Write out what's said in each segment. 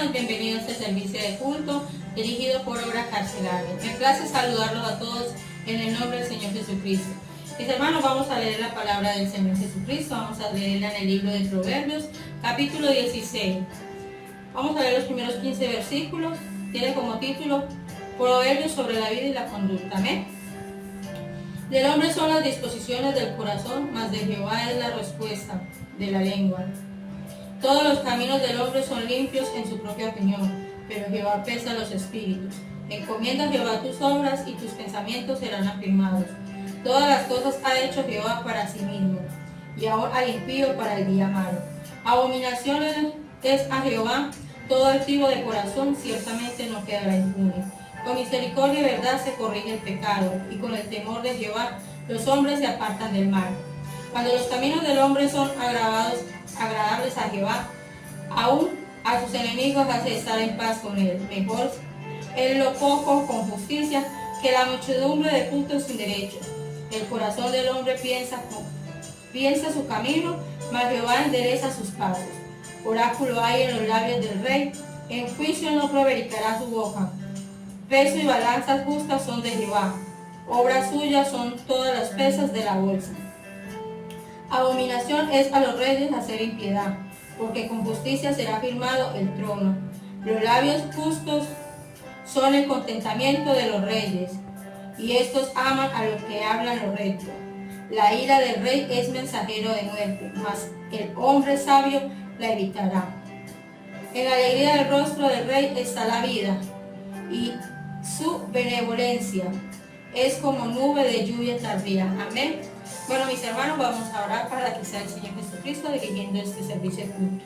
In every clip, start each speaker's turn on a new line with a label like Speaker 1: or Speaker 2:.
Speaker 1: hermanos, bienvenidos a este servicio de culto dirigido por Obra Carcelaria. Me place saludarlos a todos en el nombre del Señor Jesucristo. Mis hermanos, vamos a leer la palabra del Señor Jesucristo, vamos a leerla en el libro de Proverbios, capítulo 16. Vamos a leer los primeros 15 versículos, tiene como título Proverbios sobre la vida y la conducta. Amén. Del hombre son las disposiciones del corazón, mas de Jehová es la respuesta de la lengua. Todos los caminos del hombre son limpios en su propia opinión, pero Jehová pesa los espíritus. Encomienda a Jehová tus obras y tus pensamientos serán afirmados. Todas las cosas ha hecho Jehová para sí mismo, y aún al impío para el día malo. Abominación es a Jehová todo altivo de corazón, ciertamente no quedará impune. Con misericordia y verdad se corrige el pecado, y con el temor de Jehová los hombres se apartan del mal. Cuando los caminos del hombre son agradables a Jehová, aún a sus enemigos hace estar en paz con él. Mejor es lo poco con justicia que la muchedumbre de justos sin derecho. El corazón del hombre piensa su camino, mas Jehová endereza sus pasos. Oráculo hay en los labios del rey, en juicio no prevaricará su boca. Peso y balanzas justas son de Jehová, obras suyas son todas las pesas de la bolsa. Abominación es a los reyes hacer impiedad, porque con justicia será firmado el trono. Los labios justos son el contentamiento de los reyes, y estos aman a los que hablan lo recto. La ira del rey es mensajero de muerte, mas el hombre sabio la evitará. En la alegría del rostro del rey está la vida, y su benevolencia es como nube de lluvia tardía. Amén. Bueno, mis hermanos, vamos a orar para que sea el Señor Jesucristo dirigiendo este servicio de culto.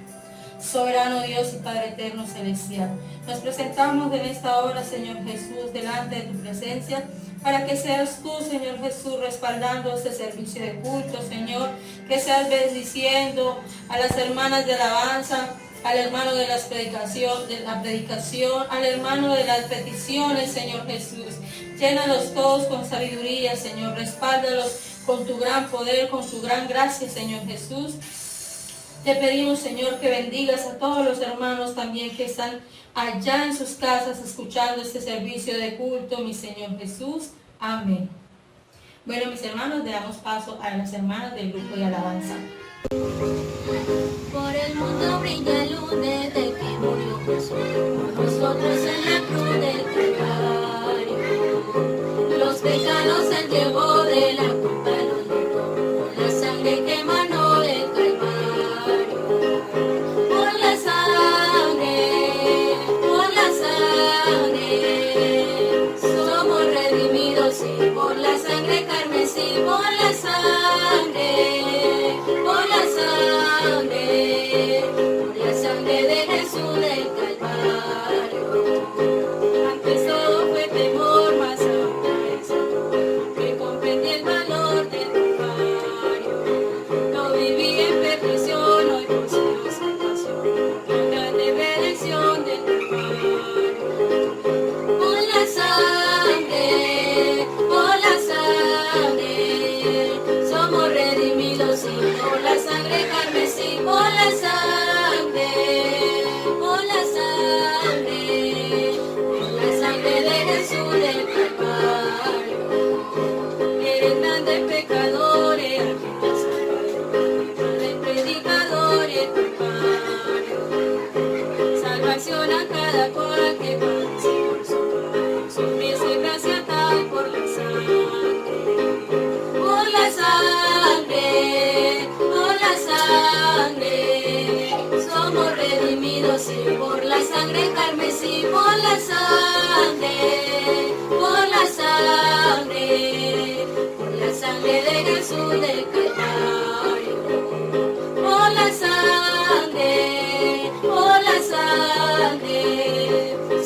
Speaker 1: Soberano Dios y Padre eterno celestial, nos presentamos en esta hora, Señor Jesús, delante de tu presencia, para que seas tú, Señor Jesús, respaldando este servicio de culto, Señor, que seas bendiciendo a las hermanas de alabanza, al hermano de la predicación, al hermano de las peticiones, Señor Jesús. Llénalos todos con sabiduría, Señor, respáldalos con tu gran poder, con tu gran gracia, Señor Jesús. Te pedimos, Señor, que bendigas a todos los hermanos también que están allá en sus casas escuchando este servicio de culto, mi Señor Jesús. Amén. Bueno, mis hermanos, le damos paso a las hermanas del grupo de alabanza.
Speaker 2: Por el mundo brilla el lunes de que murió Jesús, por nosotros en la cruz del Calvario. Los pecados él llevó, de la culpa los libró, por la sangre que emanó del Calvario. Por la sangre, somos redimidos, sí, por la sangre carmesí, por la sangre de Jesús del Calvario. Antes todo fue temor, mas ahora es amor, que comprendí el valor del Calvario. No viví en perdición, hoy poseo salvación, la grande redención del Calvario. Por la sangre, somos redimidos, sí, por la sangre carmesí, por la sangre de Jesús del Calvario. Eres grande pecador, el predicador y el Calvario. Salvación a cada cual que padece por su mano, su gracia tal por la sangre. Por la sangre, somos redimidos, sí, por la sangre carmesí, por la sangre de Jesús del Calvario. Por la sangre,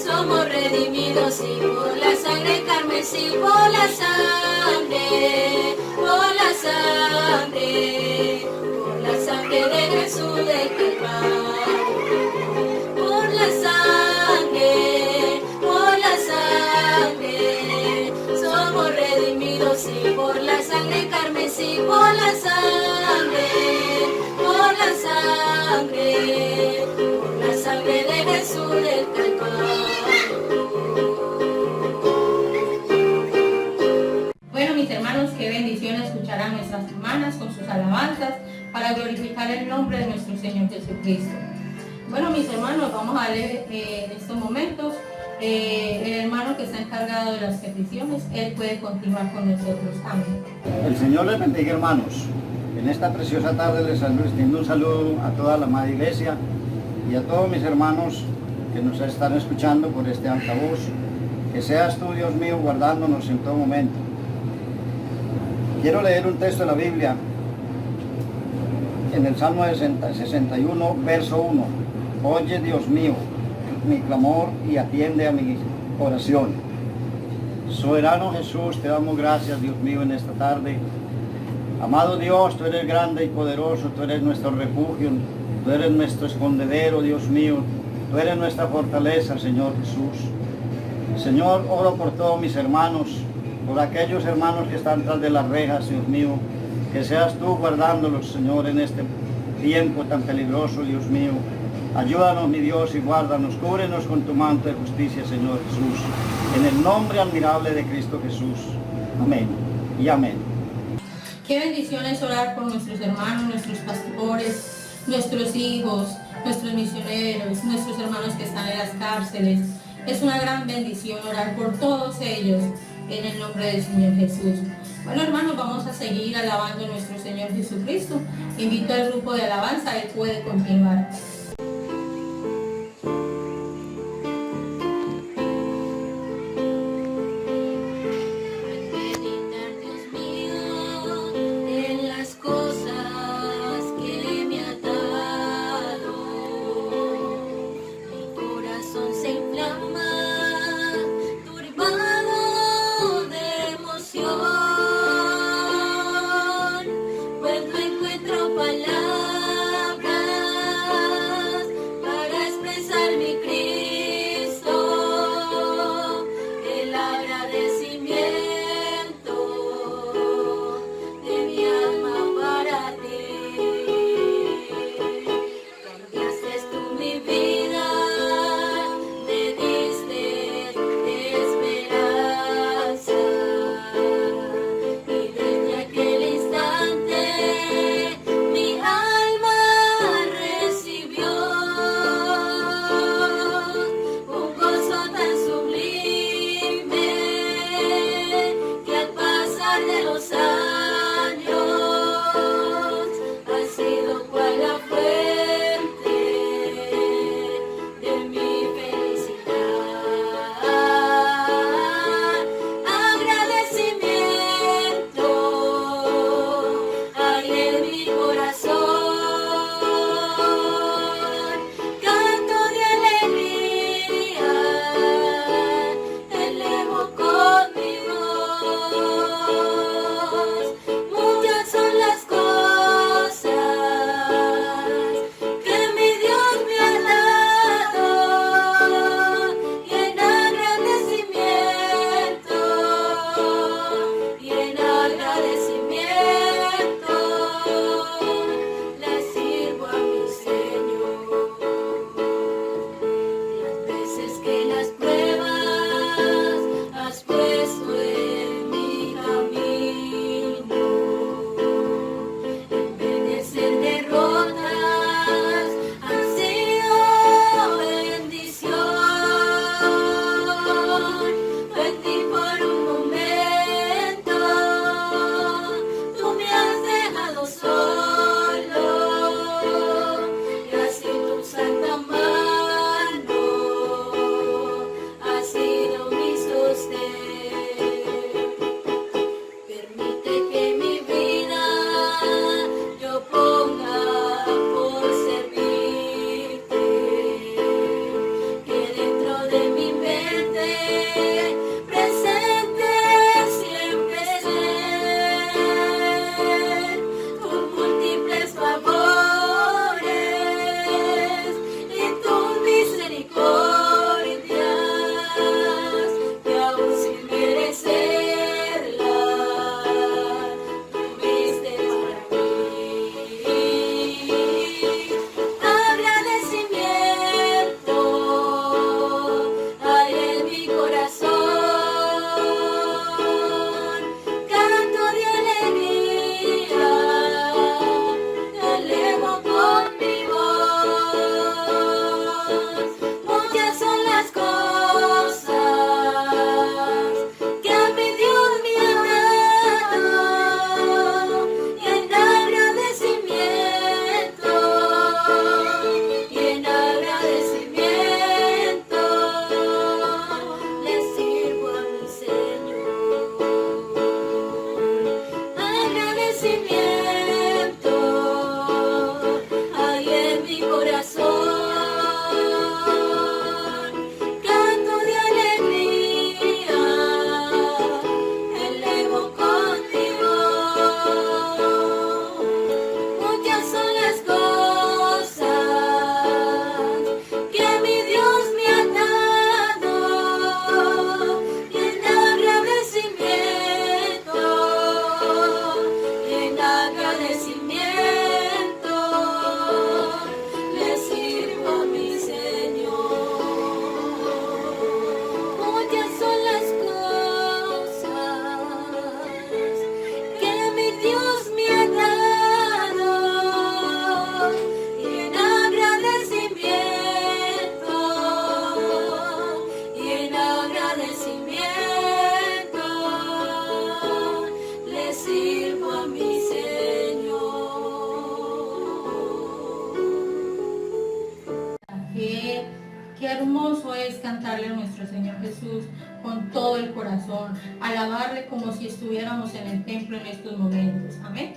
Speaker 2: somos redimidos, sí, por la sangre carmesí, por la sangre de Jesús del Calvario. Por la sangre, somos redimidos, sí, por la sangre carmesí, por la sangre nombre de Jesús del Calvario.
Speaker 1: Bueno, mis hermanos, qué bendición escuchar a nuestras hermanas con sus alabanzas para glorificar el nombre de nuestro Señor Jesucristo. Bueno, mis hermanos, vamos a leer en estos momentos. El hermano que está encargado de las peticiones, él puede continuar con nosotros. Amén.
Speaker 3: El Señor les bendiga, hermanos. En esta preciosa tarde les extiendo un saludo a toda la amada iglesia y a todos mis hermanos que nos están escuchando por este altavoz. Que seas tú, Dios mío, guardándonos en todo momento. Quiero leer un texto de la Biblia en el Salmo 61, verso 1. Oye, Dios mío, mi clamor y atiende a mi oración. Soberano Jesús, te damos gracias, Dios mío, en esta tarde. Amado Dios, tú eres grande y poderoso, tú eres nuestro refugio, tú eres nuestro escondedero, Dios mío, tú eres nuestra fortaleza, Señor Jesús. Señor, oro por todos mis hermanos, por aquellos hermanos que están tras de las rejas, Dios mío, que seas tú guardándolos, Señor, en este tiempo tan peligroso, Dios mío. Ayúdanos, mi Dios, y guárdanos, cúbrenos con tu manto de justicia, Señor Jesús, en el nombre admirable de Cristo Jesús. Amén y amén.
Speaker 1: Qué bendición es orar por nuestros hermanos, nuestros pastores, nuestros hijos, nuestros misioneros, nuestros hermanos que están en las cárceles. Es una gran bendición orar por todos ellos en el nombre del Señor Jesús. Bueno, hermanos, vamos a seguir alabando a nuestro Señor Jesucristo. Invito al grupo de alabanza, él puede continuar.
Speaker 2: Palabras
Speaker 1: Qué hermoso es cantarle a nuestro Señor Jesús con todo el corazón, alabarle como si estuviéramos en el templo en estos momentos. Amén.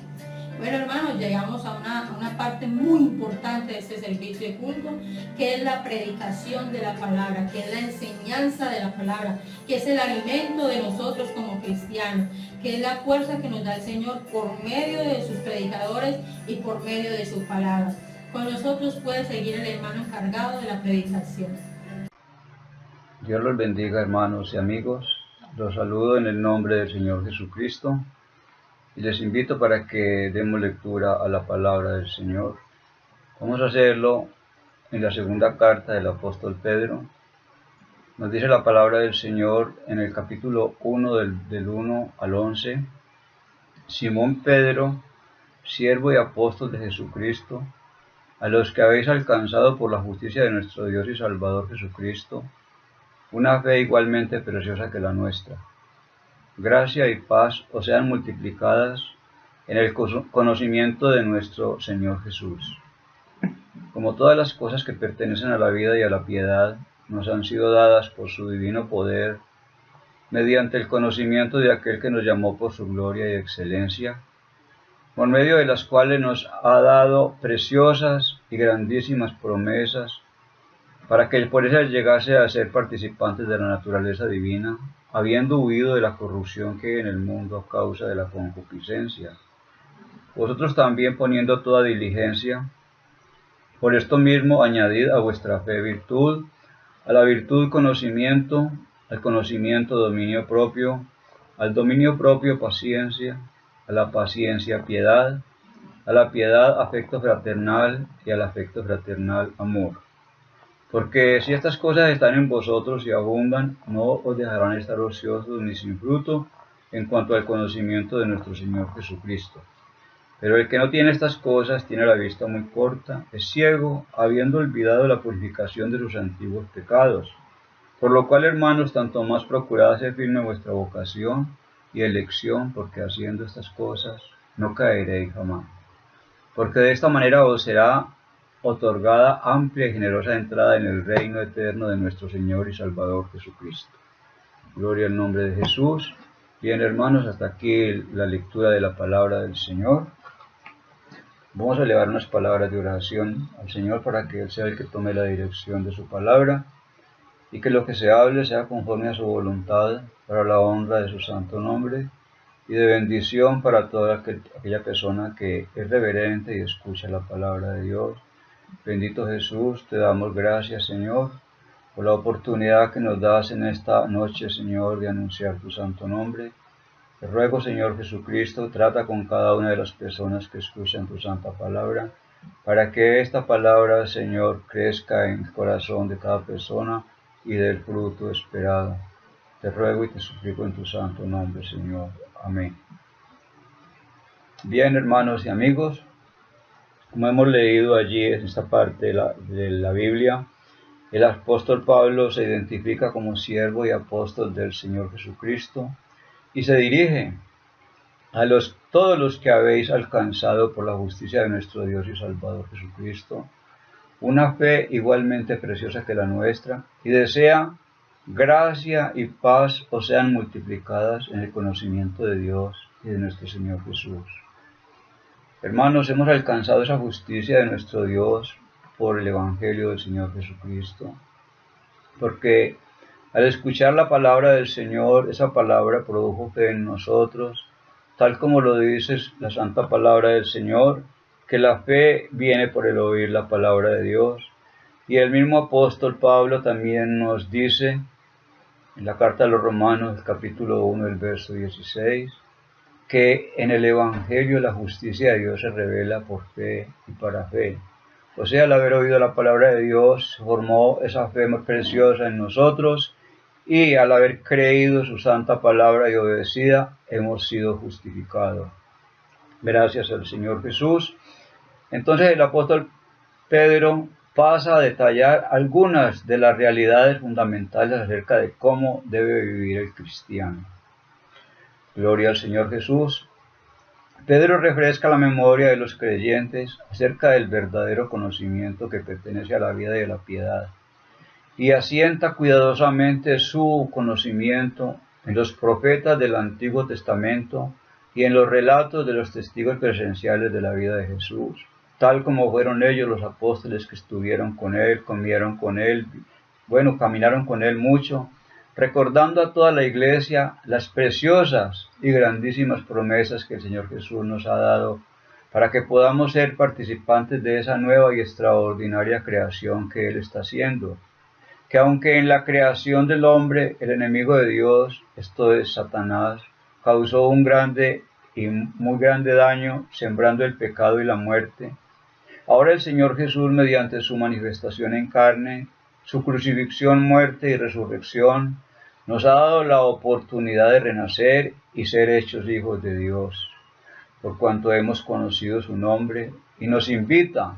Speaker 1: Bueno, hermanos, llegamos a una parte muy importante de este servicio de culto, que es la predicación de la palabra, que es la enseñanza de la palabra, que es el alimento de nosotros como cristianos, que es la fuerza que nos da el Señor por medio de sus predicadores y por medio de su palabra. Con nosotros puede seguir el hermano encargado de la predicación.
Speaker 4: Dios los bendiga, hermanos y amigos. Los saludo en el nombre del Señor Jesucristo y les invito para que demos lectura a la palabra del Señor. Vamos a hacerlo en la segunda carta del apóstol Pedro. Nos dice la palabra del Señor en el capítulo 1 del 1 al 11. Simón Pedro, siervo y apóstol de Jesucristo, a los que habéis alcanzado por la justicia de nuestro Dios y Salvador Jesucristo, una fe igualmente preciosa que la nuestra. Gracia y paz os sean multiplicadas en el conocimiento de nuestro Señor Jesús. Como todas las cosas que pertenecen a la vida y a la piedad, nos han sido dadas por su divino poder, mediante el conocimiento de aquel que nos llamó por su gloria y excelencia, por medio de las cuales nos ha dado preciosas y grandísimas promesas, para que por ellas llegase a ser participantes de la naturaleza divina, habiendo huido de la corrupción que hay en el mundo a causa de la concupiscencia. Vosotros también, poniendo toda diligencia, por esto mismo añadid a vuestra fe virtud, a la virtud conocimiento, al conocimiento dominio propio, al dominio propio paciencia, a la paciencia piedad, a la piedad afecto fraternal y al afecto fraternal amor. Porque si estas cosas están en vosotros y abundan, no os dejarán estar ociosos ni sin fruto en cuanto al conocimiento de nuestro Señor Jesucristo. Pero el que no tiene estas cosas tiene la vista muy corta, es ciego, habiendo olvidado la purificación de sus antiguos pecados. Por lo cual, hermanos, tanto más procurad hacer firme vuestra vocación y elección, porque haciendo estas cosas no caeréis jamás. Porque de esta manera os será otorgada amplia y generosa entrada en el reino eterno de nuestro Señor y Salvador Jesucristo. Gloria al nombre de Jesús. Bien, hermanos, hasta aquí la lectura de la palabra del Señor. Vamos a elevar unas palabras de oración al Señor para que Él sea el que tome la dirección de su palabra y que lo que se hable sea conforme a su voluntad para la honra de su santo nombre y de bendición para toda aquella persona que es reverente y escucha la palabra de Dios. Bendito Jesús, te damos gracias, Señor, por la oportunidad que nos das en esta noche, Señor, de anunciar tu santo nombre. Te ruego, Señor Jesucristo, trata con cada una de las personas que escuchan tu santa palabra, para que esta palabra, Señor, crezca en el corazón de cada persona y dé el fruto esperado. Te ruego y te suplico en tu santo nombre, Señor. Amén. Bien, hermanos y amigos, como hemos leído allí en esta parte de la Biblia, el apóstol Pablo se identifica como siervo y apóstol del Señor Jesucristo y se dirige a todos los que habéis alcanzado por la justicia de nuestro Dios y Salvador Jesucristo, una fe igualmente preciosa que la nuestra, y desea gracia y paz os sean multiplicadas en el conocimiento de Dios y de nuestro Señor Jesús. Hermanos, hemos alcanzado esa justicia de nuestro Dios por el Evangelio del Señor Jesucristo, porque al escuchar la palabra del Señor, esa palabra produjo fe en nosotros, tal como lo dice la santa palabra del Señor, que la fe viene por el oír la palabra de Dios. Y el mismo apóstol Pablo también nos dice, en la carta a los Romanos, capítulo 1, el verso 16, que en el Evangelio la justicia de Dios se revela por fe y para fe. O sea, al haber oído la palabra de Dios, formó esa fe más preciosa en nosotros, y al haber creído su santa palabra y obedecida, hemos sido justificados. Gracias al Señor Jesús. Entonces el apóstol Pedro pasa a detallar algunas de las realidades fundamentales acerca de cómo debe vivir el cristiano. Gloria al Señor Jesús. Pedro refresca la memoria de los creyentes acerca del verdadero conocimiento que pertenece a la vida y a la piedad. y asienta cuidadosamente su conocimiento en los profetas del Antiguo Testamento y en los relatos de los testigos presenciales de la vida de Jesús, tal como fueron ellos los apóstoles que estuvieron con él, comieron con él, caminaron con él mucho, recordando a toda la iglesia las preciosas y grandísimas promesas que el Señor Jesús nos ha dado para que podamos ser participantes de esa nueva y extraordinaria creación que Él está haciendo. Que aunque en la creación del hombre el enemigo de Dios, esto es Satanás, causó un grande y muy grande daño, sembrando el pecado y la muerte, ahora el Señor Jesús, mediante su manifestación en carne, su crucifixión, muerte y resurrección, nos ha dado la oportunidad de renacer y ser hechos hijos de Dios, por cuanto hemos conocido su nombre, y nos invita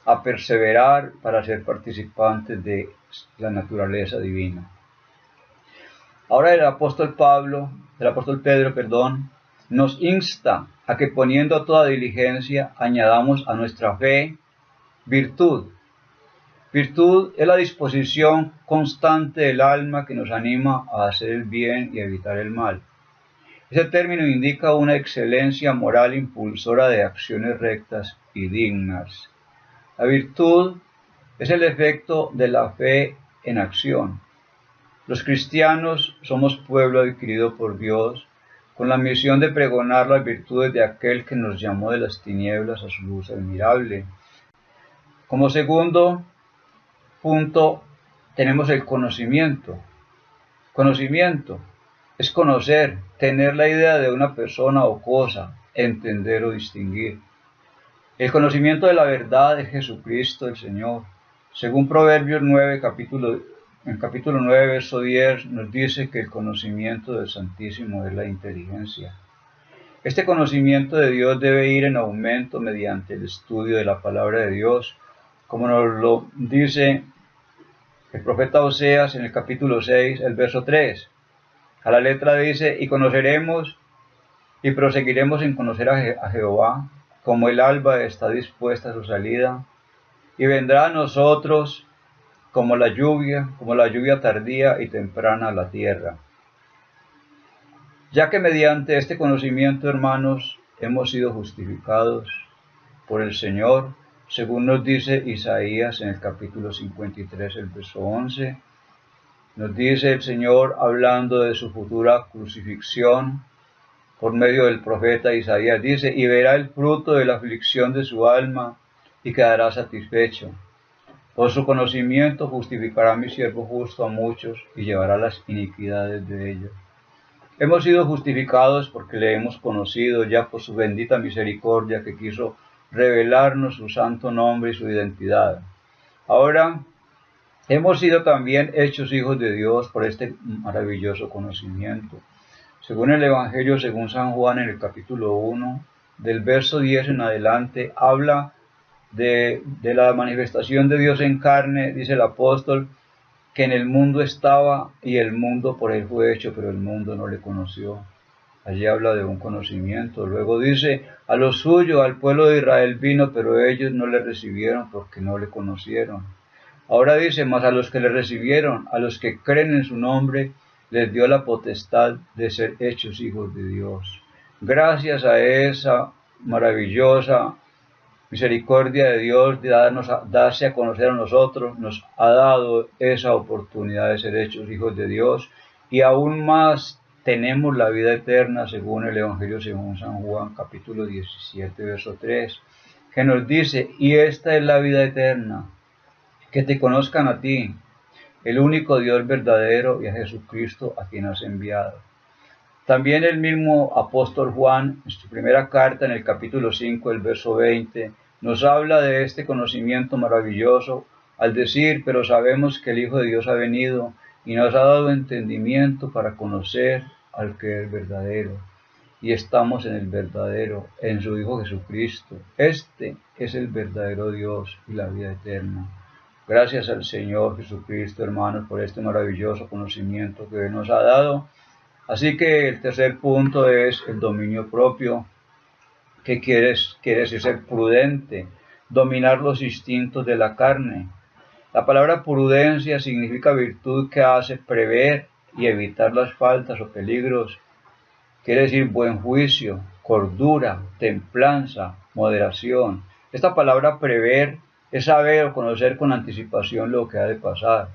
Speaker 4: a perseverar para ser participantes de la naturaleza divina. Ahora el apóstol Pedro, nos insta a que poniendo toda diligencia añadamos a nuestra fe virtud. Virtud es la disposición constante del alma que nos anima a hacer el bien y evitar el mal. Ese término indica una excelencia moral impulsora de acciones rectas y dignas. La virtud es el efecto de la fe en acción. Los cristianos somos pueblo adquirido por Dios con la misión de pregonar las virtudes de aquel que nos llamó de las tinieblas a su luz admirable. Como segundo punto tenemos el conocimiento. Conocimiento es conocer, tener la idea de una persona o cosa, entender o distinguir. El conocimiento de la verdad de Jesucristo el Señor. Según Proverbios 9, capítulo 9, verso 10, nos dice que el conocimiento del Santísimo es la inteligencia. Este conocimiento de Dios debe ir en aumento mediante el estudio de la palabra de Dios, como nos lo dice el profeta Oseas en el capítulo 6, el verso 3. A la letra dice, y conoceremos y proseguiremos en conocer a Jehová, como el alba está dispuesta a su salida, y vendrá a nosotros como la lluvia tardía y temprana a la tierra. Ya que mediante este conocimiento, hermanos, hemos sido justificados por el Señor, según nos dice Isaías en el capítulo 53, el verso 11, nos dice el Señor hablando de su futura crucifixión por medio del profeta Isaías, dice, y verá el fruto de la aflicción de su alma y quedará satisfecho. Por su conocimiento justificará a mi siervo justo a muchos y llevará las iniquidades de ellos. Hemos sido justificados porque le hemos conocido ya por su bendita misericordia que quiso revelarnos su santo nombre y su identidad. Ahora hemos sido también hechos hijos de Dios por este maravilloso conocimiento. Según el Evangelio, según San Juan en el capítulo 1, del verso 10 en adelante, habla de la manifestación de Dios en carne, dice el apóstol, que en el mundo estaba y el mundo por él fue hecho, pero el mundo no le conoció. Allí habla de un conocimiento. Luego dice, a lo suyo, al pueblo de Israel vino, pero ellos no le recibieron porque no le conocieron. Ahora dice, mas a los que le recibieron, a los que creen en su nombre, les dio la potestad de ser hechos hijos de Dios. Gracias a esa maravillosa misericordia de Dios de darse a conocer a nosotros, nos ha dado esa oportunidad de ser hechos hijos de Dios, y aún más tenemos la vida eterna según el Evangelio según San Juan capítulo 17 verso 3, que nos dice, y esta es la vida eterna, que te conozcan a ti, el único Dios verdadero, y a Jesucristo a quien has enviado. También el mismo apóstol Juan, en su primera carta, en el capítulo 5, el verso 20, nos habla de este conocimiento maravilloso, al decir, pero sabemos que el Hijo de Dios ha venido y nos ha dado entendimiento para conocer al que es verdadero. Y estamos en el verdadero, en su Hijo Jesucristo. Este es el verdadero Dios y la vida eterna. Gracias al Señor Jesucristo, hermanos, por este maravilloso conocimiento que nos ha dado. Así que el tercer punto es el dominio propio. ¿Qué quiere decir ser prudente? Dominar los instintos de la carne. La palabra prudencia significa virtud que hace prever y evitar las faltas o peligros. Quiere decir buen juicio, cordura, templanza, moderación. Esta palabra prever es saber o conocer con anticipación lo que ha de pasar.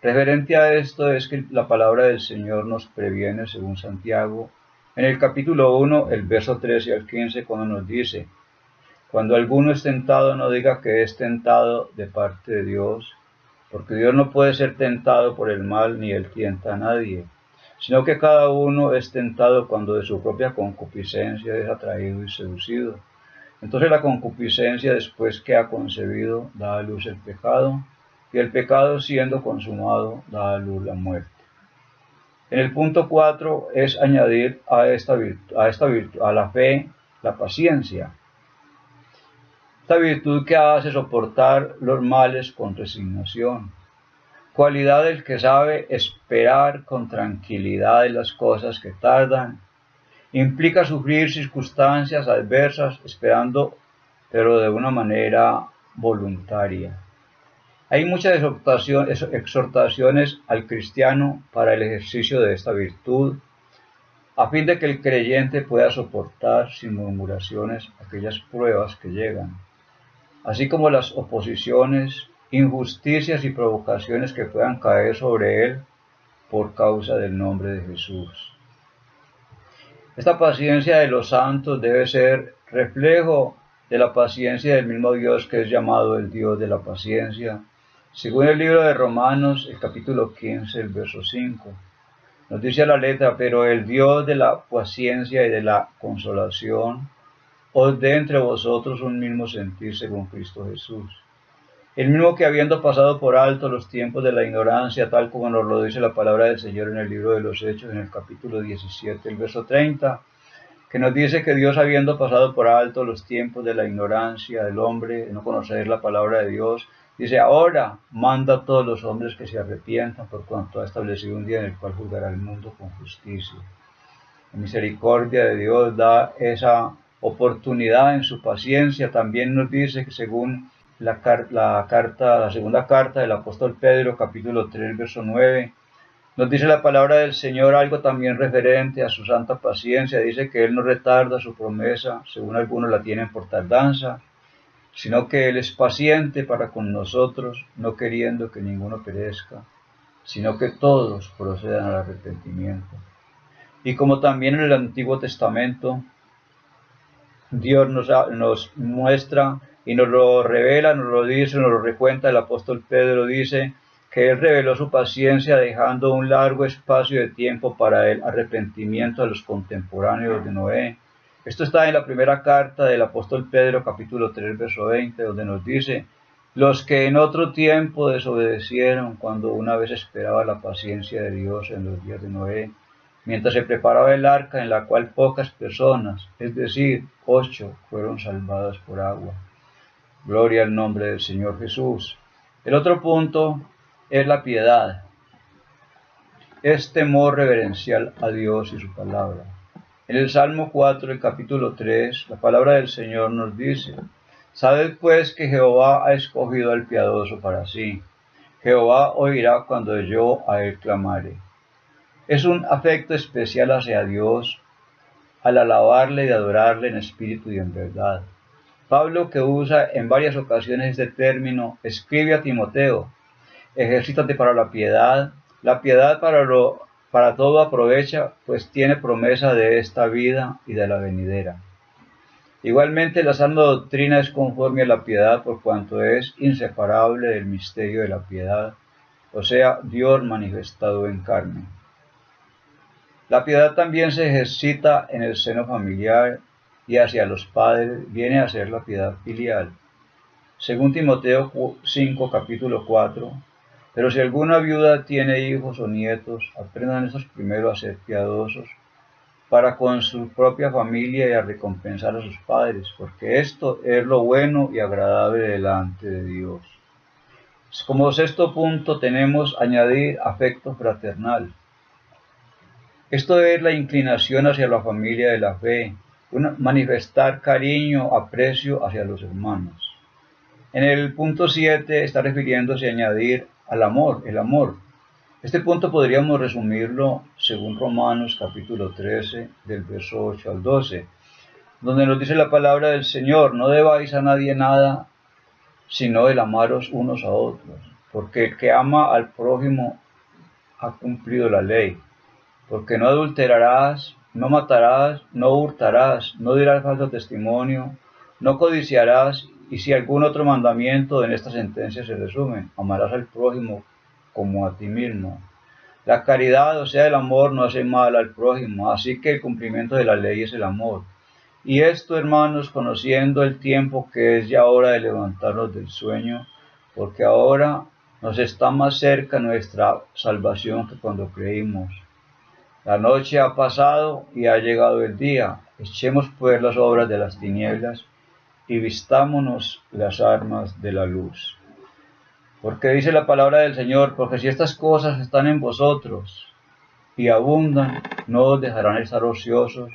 Speaker 4: Referente a esto es que la palabra del Señor nos previene según Santiago. En el capítulo 1, el verso 13 al 15, cuando nos dice: cuando alguno es tentado, no diga que es tentado de parte de Dios, porque Dios no puede ser tentado por el mal, ni él tienta a nadie, sino que cada uno es tentado cuando de su propia concupiscencia es atraído y seducido. Entonces la concupiscencia, después que ha concebido, da a luz el pecado, y el pecado, siendo consumado, da a luz la muerte. En el punto 4 es añadir a la fe, la paciencia. Esta virtud que hace soportar los males con resignación. Cualidad del que sabe esperar con tranquilidad en las cosas que tardan. Implica sufrir circunstancias adversas esperando, pero de una manera voluntaria. Hay muchas exhortaciones al cristiano para el ejercicio de esta virtud, a fin de que el creyente pueda soportar sin murmuraciones aquellas pruebas que llegan, así como las oposiciones, injusticias y provocaciones que puedan caer sobre él por causa del nombre de Jesús. Esta paciencia de los santos debe ser reflejo de la paciencia del mismo Dios, que es llamado el Dios de la paciencia. Según el libro de Romanos, el capítulo 15, el verso 5, nos dice a la letra: pero el Dios de la paciencia y de la consolación os dé entre vosotros un mismo sentir según Cristo Jesús. El mismo que, habiendo pasado por alto los tiempos de la ignorancia, tal como nos lo dice la palabra del Señor en el libro de los Hechos, en el capítulo 17, el verso 30, que nos dice que Dios, habiendo pasado por alto los tiempos de la ignorancia del hombre, de no conocer la palabra de Dios, dice: ahora manda a todos los hombres que se arrepientan, por cuanto ha establecido un día en el cual juzgará al mundo con justicia. La misericordia de Dios da esa oportunidad en su paciencia. También nos dice que según la segunda carta del apóstol Pedro, capítulo 3, verso 9, nos dice la palabra del Señor algo también referente a su santa paciencia. Dice que Él no retarda su promesa, según algunos la tienen por tardanza, sino que Él es paciente para con nosotros, no queriendo que ninguno perezca, sino que todos procedan al arrepentimiento. Y como también en el Antiguo Testamento, Dios nos muestra y nos lo revela, nos lo dice, nos lo recuenta. El apóstol Pedro dice que Él reveló su paciencia dejando un largo espacio de tiempo para el arrepentimiento a los contemporáneos de Noé. Esto está en la primera carta del apóstol Pedro, capítulo 3, verso 20, donde nos dice: los que en otro tiempo desobedecieron, cuando una vez esperaba la paciencia de Dios en los días de Noé, mientras se preparaba el arca, en la cual pocas personas, es decir, 8, fueron salvadas por agua. Gloria al nombre del Señor Jesús. El otro punto es la piedad. Es temor reverencial a Dios y su palabra. En el Salmo 4, el capítulo 3, la palabra del Señor nos dice: sabed pues que Jehová ha escogido al piadoso para sí. Jehová oirá cuando yo a él clamare. Es un afecto especial hacia Dios al alabarle y adorarle en espíritu y en verdad. Pablo, que usa en varias ocasiones este término, escribe a Timoteo: ejercítate para la piedad para todo aprovecha, pues tiene promesa de esta vida y de la venidera. Igualmente, la sana doctrina es conforme a la piedad, por cuanto es inseparable del misterio de la piedad, o sea, Dios manifestado en carne. La piedad también se ejercita en el seno familiar y hacia los padres viene a ser la piedad filial. Según Timoteo 5, capítulo 4, pero si alguna viuda tiene hijos o nietos, aprendan estos primero a ser piadosos, para con su propia familia y a recompensar a sus padres, porque esto es lo bueno y agradable delante de Dios. Como sexto punto tenemos añadir afecto fraternal. Esto es la inclinación hacia la familia de la fe, manifestar cariño, aprecio hacia los hermanos. En el punto 7 está refiriéndose a añadir al amor, el amor. Este punto podríamos resumirlo según Romanos capítulo 13, del verso 8 al 12, donde nos dice la palabra del Señor: no debáis a nadie nada, sino el amaros unos a otros, porque el que ama al prójimo ha cumplido la ley. Porque no adulterarás, no matarás, no hurtarás, no dirás falso testimonio, no codiciarás, y si algún otro mandamiento en esta sentencia se resume: amarás al prójimo como a ti mismo. La caridad, o sea, el amor, no hace mal al prójimo, así que el cumplimiento de la ley es el amor. Y esto, hermanos, conociendo el tiempo que es ya hora de levantarnos del sueño, porque ahora nos está más cerca nuestra salvación que cuando creímos. La noche ha pasado y ha llegado el día. Echemos pues las obras de las tinieblas y vistámonos las armas de la luz. Porque dice la palabra del Señor: porque si estas cosas están en vosotros y abundan, no os dejarán estar ociosos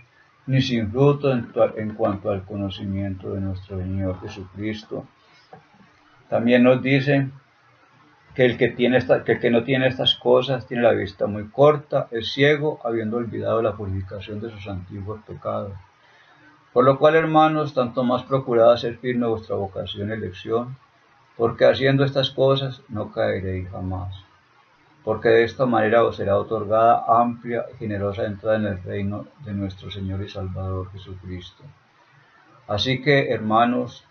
Speaker 4: ni sin fruto en cuanto al conocimiento de nuestro Señor Jesucristo. También nos dice que el que no tiene estas cosas tiene la vista muy corta, es ciego, habiendo olvidado la purificación de sus antiguos pecados. Por lo cual, hermanos, tanto más procurad hacer firme vuestra vocación y elección, porque haciendo estas cosas no caeréis jamás. Porque de esta manera os será otorgada amplia y generosa entrada en el reino de nuestro Señor y Salvador Jesucristo. Así que, hermanos,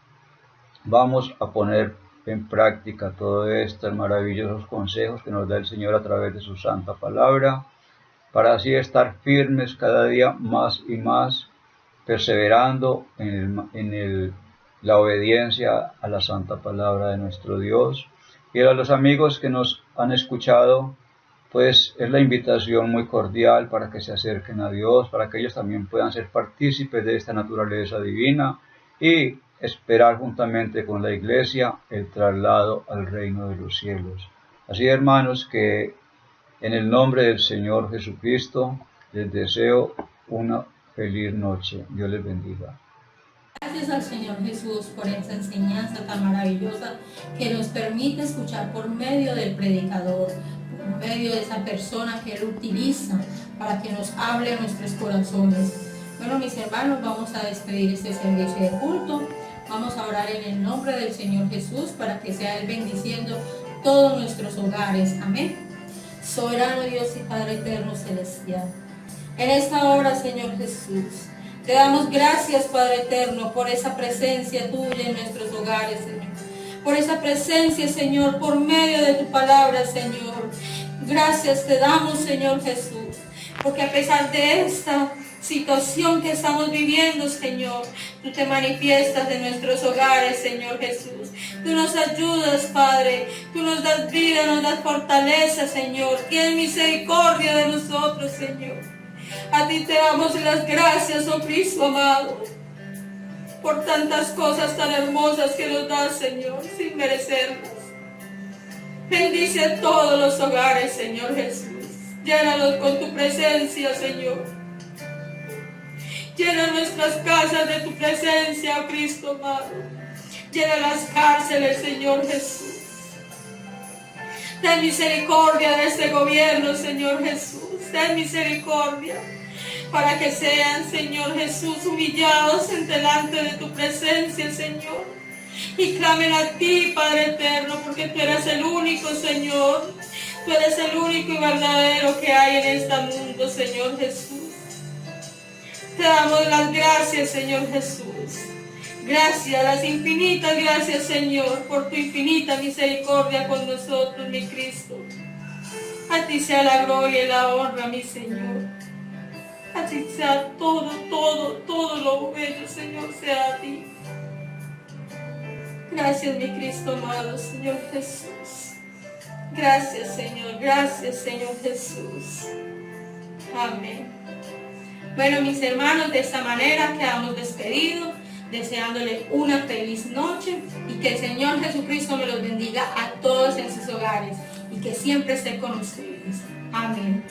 Speaker 4: vamos a poner en práctica todos estos maravillosos consejos que nos da el Señor a través de su santa palabra, para así estar firmes cada día más y más, perseverando en la obediencia a la santa palabra de nuestro Dios. Y a los amigos que nos han escuchado, pues es la invitación muy cordial para que se acerquen a Dios, para que ellos también puedan ser partícipes de esta naturaleza divina y esperar juntamente con la Iglesia el traslado al reino de los cielos. Así, hermanos, que en el nombre del Señor Jesucristo les deseo una feliz noche. Dios les bendiga.
Speaker 1: Gracias al Señor Jesús por esta enseñanza tan maravillosa que nos permite escuchar por medio del predicador, por medio de esa persona que Él utiliza para que nos hable a nuestros corazones. Bueno, mis hermanos, vamos a despedir este servicio de culto. Vamos a orar en el nombre del Señor Jesús para que sea Él bendiciendo todos nuestros hogares. Amén. Soberano Dios y Padre eterno celestial, en esta hora, Señor Jesús, te damos gracias, Padre eterno, por esa presencia tuya en nuestros hogares, Señor. Por esa presencia, Señor, por medio de tu palabra, Señor. Gracias te damos, Señor Jesús, porque a pesar de esta situación que estamos viviendo, Señor, tú te manifiestas en nuestros hogares, Señor Jesús. Tú nos ayudas, Padre. Tú nos das vida, nos das fortaleza, Señor. Tienes misericordia de nosotros, Señor. A ti te damos las gracias, oh Cristo amado, por tantas cosas tan hermosas que nos das, Señor, sin merecerlas. Bendice a todos los hogares, Señor Jesús. Llénalos con tu presencia, Señor. Llena nuestras casas de tu presencia, oh Cristo amado. Llena las cárceles, Señor Jesús. Ten misericordia de este gobierno, Señor Jesús. Ten misericordia para que sean, Señor Jesús, humillados delante de tu presencia, Señor. Y clamen a ti, Padre eterno, porque tú eres el único, Señor. Tú eres el único y verdadero que hay en este mundo, Señor Jesús. Te damos las gracias, Señor Jesús. Gracias, las infinitas gracias, Señor, por tu infinita misericordia con nosotros, mi Cristo. A ti sea la gloria y la honra, mi Señor. A ti sea todo lo bello, Señor, sea a ti. Gracias, mi Cristo amado, Señor Jesús. Gracias, Señor Jesús. Amén. Bueno, mis hermanos, de esta manera quedamos despedidos, deseándoles una feliz noche y que el Señor Jesucristo me los bendiga a todos en sus hogares y que siempre esté con ustedes. Amén.